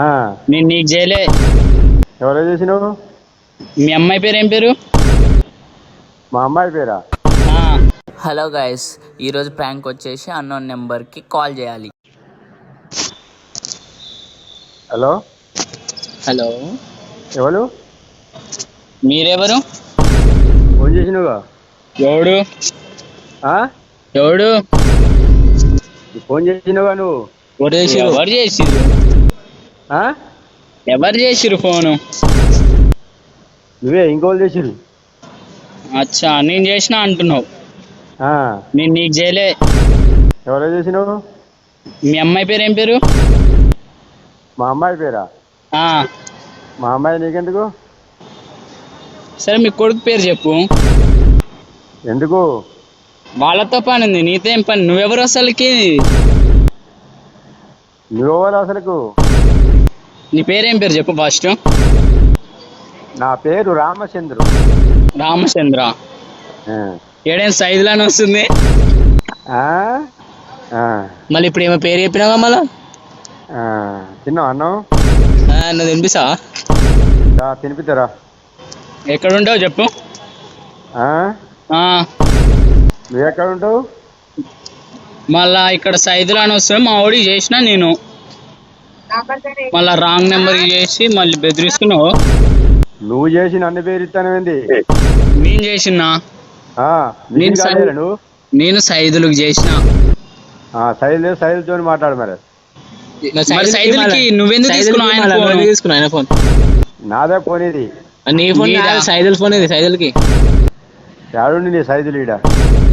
ఆ, నేను నీకు చేయలే. ఎవరో చేసినావు? మీ అమ్మాయి పేరు ఏం పేరు? మా అమ్మాయి పేరా? ఆ, హలో గైస్, ఈరోజు ప్రాంక్ వచ్చేసి అన్నోన్ నెంబర్కి కాల్ చేయాలి. హలో, హలో, ఎవరు మీరెవరు? ఫోన్ చేసినావుగా? ఎవడు ఆ? ఎవడు ఫోన్ చేసినావుగా నువ్వు? ఎవరు చేసిరు? ఆ? ఎవరు చేసిరు ఫోను? నువ్వే, ఇంకోళ్ళు చేసిరు. అచ్చా, నేను చేసిన అంటున్నావు. ఆ, నేను నీకు చేయలే. ఎవరో చేసినావు? మీ అమ్మాయి పేరు ఏం పేరు? మా అమ్మాయి పేరా? ఆ, మా అమ్మాయి నీకెందుకు? సరే మీ కొడుకు పేరు చెప్పు. ఎందుకు? వాళ్ళతో పని ఉంది, నీతో ఏం పని? నువ్వెవరు అసలుకి? నువ్వెవరు అసలుకు? నీ పేరేం పేరు చెప్పు ఫస్ట్. నా పేరు రామచంద్రు. రామచంద్ర. ఆ, ఏడేం సైజులని వస్తుంది. ఆ, ఆ, మళ్ళీ ఇప్పుడు ఏమో పేరు చెప్పినావా మళ్ళా? ఆ. తిన్నావు అన్నం? నువ్వు తినిపిస్తావా? తినిపిస్తారా? ఎక్కడ ఉంటావు చెప్పు. ఆ? ఆ, నువ్వు ఎక్కడ ఉంటావు? మళ్ళా ఇక్కడ సైజులని వస్తుంది. మా వాడికి చేసిన నేను, మళ్ళా రాంగ్ నెంబర్ చేసి మళ్ళీ బెదిరిస్తున్నావు. నువ్వు చేసి నన్ను పేరు ఇస్తానేంది? నేను చేసినా. నేను కాలేరా నువ్వు? నేను సైదులకు చేసిన. సైజుతో మాట్లాడు మరి. మరి సైదులకి నువ్వెందుకు తీసుకున్నావు ఆయన ఫోన్? నాదే ఫోన్ ఇది. నీ ఫోన్ నీదా? సైదుల ఫోన్ ఇది. సైదులకి ఏడుండి నీ సైజులు ఈడ?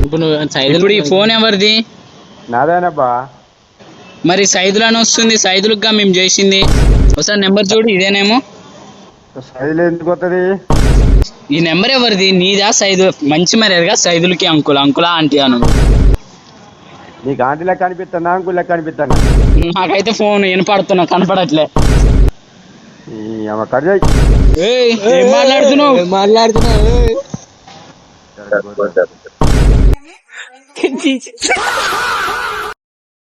ఇప్పుడు నువ్వు ఇప్పుడు ఈ ఫోన్ ఎవరిది? నాదేనబ్బా. మరి సైదులని వస్తుంది, సైదులుగా మేము చేసింది. ఒకసారి నెంబర్ చూడు, ఇదేనేమో. సైజులు ఎందుకు వస్తుంది? ఈ నెంబర్ ఎవరిది? నీదా? సైదు మంచి మర్యాదగా సైదులకి అంకుల్, అంకులా ఆంటీ అను. నీకు ఆంటీ లెక్క అనిపిస్తానా, అంకుల్ లెక్క అనిపిస్తానా? నాకైతే ఫోన్ వినపడుతున్నా, కనపడట్లే. కట్ చేయి. ఏయ్, ఏం మాట్లాడుతున్నావు?